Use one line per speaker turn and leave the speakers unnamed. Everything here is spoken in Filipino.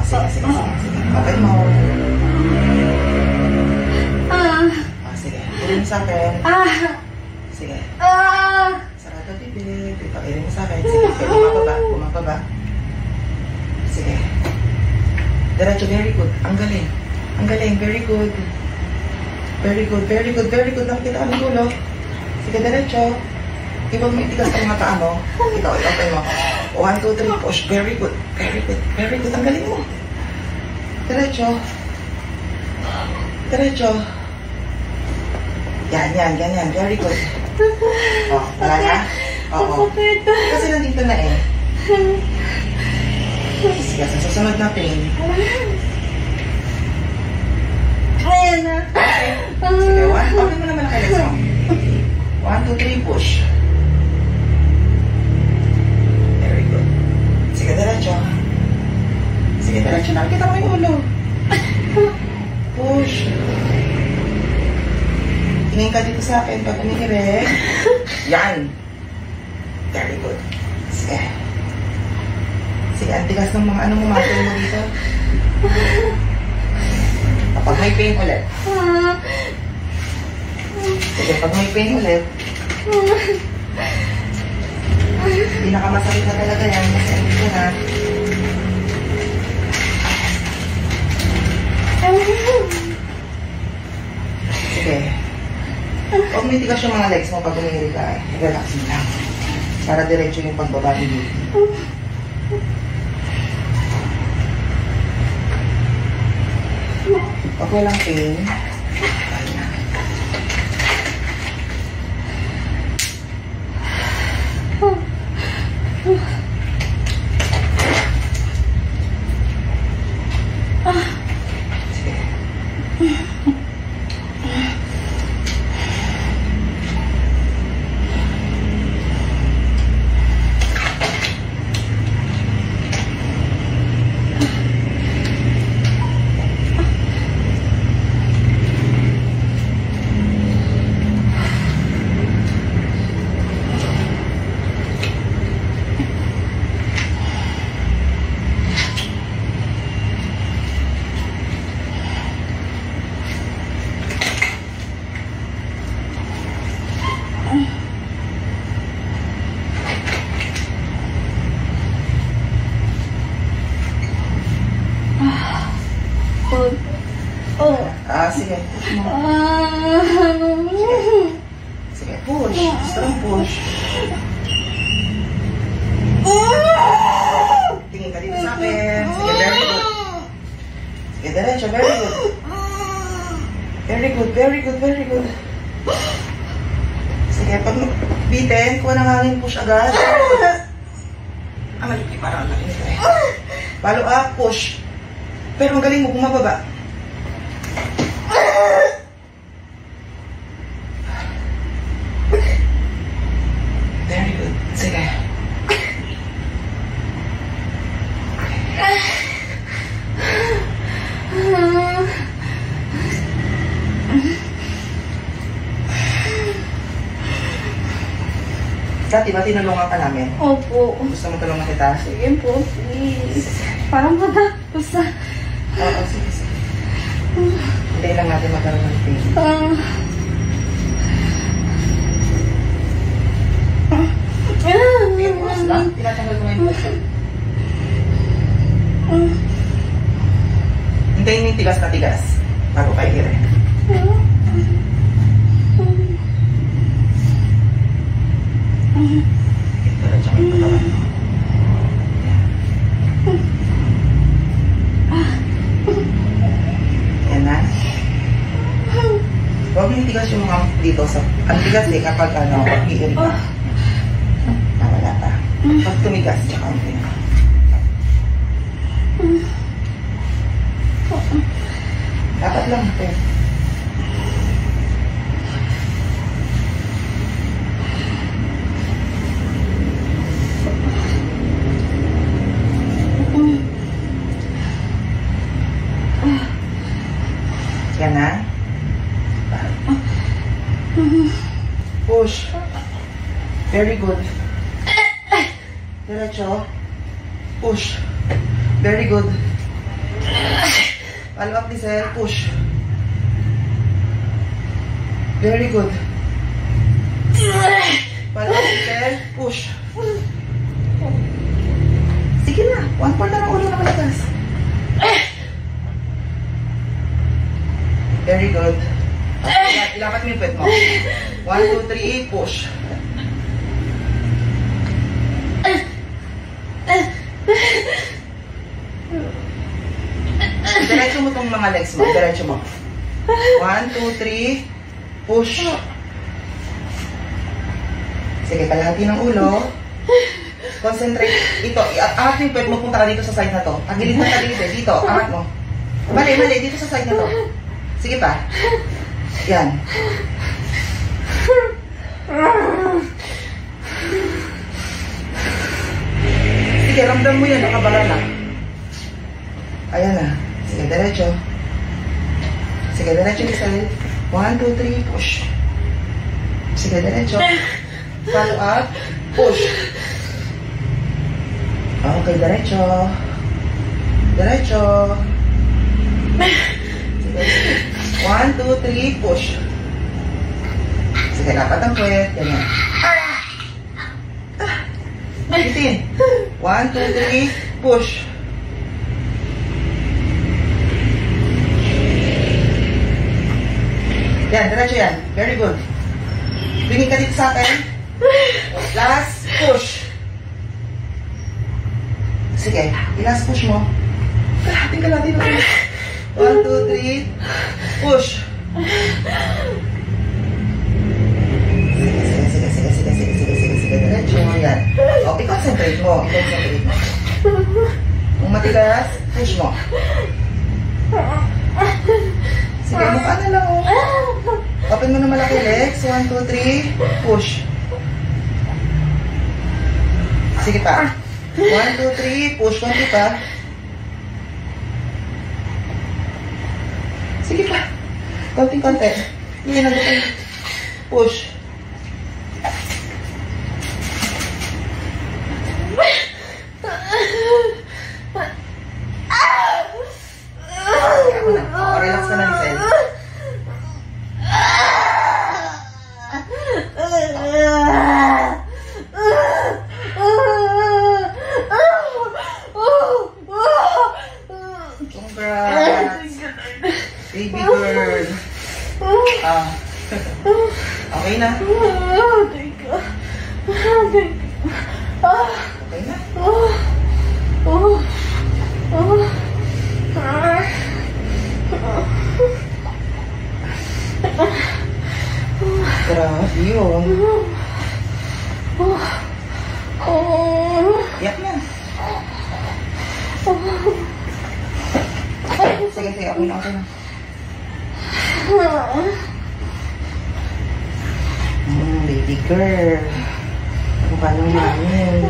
Sige, sige, sige. Open mo. Sige. Irin mo sa akin. Sige. Sarado bibig. Irin mo sa akin. Sige. Bumababa. Bumababa. Sige. Diretso. Very good. Ang galing. Ang galing. Very good. Very good. Very good. Very good. Nakikita ka ng dulo. Sige, diretso. Iwag mo itigas ang mga paa mo. Ikaw, open mo. 1, 2, 3, push. Very good. Very good. Very good. Ang galing mo. Diretso. Diretso. Yan, yan, ganyan. Very good. Oh, wala na? Oo. Kasi nandito na eh. Sige, sa susunod na pain.
Ayan na.
Sige, 1. Open mo naman ang kalas mo. 1, 2, 3, push. Very good. Sige, diretso. Sige, diretso. Nakikita mo yung ulo. Push. Tingin ka dito sa akin pag umihirig. Yan. Very good. Sige. Sige, ang tigas ng mga ano mo, matin mo dito. Kapag may pain ulit. Sige, pag may pain ulit. Pinakamasakit na talaga yan. Masakit ko na. Sige. Huwag may tigas yung mga legs mo pag umihirig ka. Relax mo lang. Para diretso yung pagbaba ni Beauty. Pag walang pain, kaya na. Sige. Sige. Sige, push. Strong push. Tingin ka dito sa akin. Sige, very good. Sige, diretso. Very good. Very good, very good, very good. Sige, pag bitin, kuha ng hangin, push agad. Malaki, parang ang laki nito eh. Follow up, push. Pero ang galing mo, bumababa. Very good. Sige. Dati ba tinulungan ka namin?
Opo.
Gusto mo tulungan kita?
Sige po, please. Parang matapos na.
Oo, sige, sige. Hindi lang natin magkaroon ng pain. Pinuwas lang. Tinatanggal ko ngayon po. Hintayin mo yung tigas na tigas. Bago kayo hirin. Ito na siya yung katawan mo. Yan na. Huwag mo yung tigas yung mga dito sa... Ang tigas eh kapag ano, pag hirin ka. Wala pa. Pag tumigas, tsaka ang pina. Dapat lang ito. Yan na. Push. Very good. Diretso. Push. Very good. Follow up, Lizelle. Push. Very good. Follow up, Lizelle. Push. Sige na. 1/4 na ng ulo na malakas. Very good. Ilapat mo yung pet mo. 1, 2, 3, push. Diretso mo itong mga legs mo. Diretso mo. 1, 2, 3, push. Sige, kalahati ng ulo. Concentrate. Ito, angat mo yung pet mo. Punta ka dito sa side na to. Tagilid mo, tagilid eh. Dito, angat mo. Mali, mali. Dito sa side na to. Sige pa. Yan. Sige, ramdam mo yan. Nakabara na. Ayan na. Sige, diretso. Sige, diretso, Lizelle. 1, 2, 3, push. Sige, diretso. Follow up. Push. Okay, diretso. Diretso. Sige. 1, 2, 3, push. Sige, dapat ang puwet. Ganyan. Bitin. 1, 2, 3, push. Yan, diretso yan. Very good. Tingin ka dito sa akin. Last push. Sige, last push mo. Kalahati mo. 1, 2, 3, push. Sige, diretso. Yan. Okay, concentrate mo. Kung matigas, push mo. Sige, mukha na lang. Open mo na malaki legs. 1, 2, 3, push. Sige pa. 1, 2, 3, push. Konti pa. Sige pa. Konti. Hindi na natin. Push. Relax ka na, Lizelle. Congrats. Baby girl. Okay na? Okay na? Grabe yun. Iyak na. Sige, okay na. Baby girl. Mukha lang namin.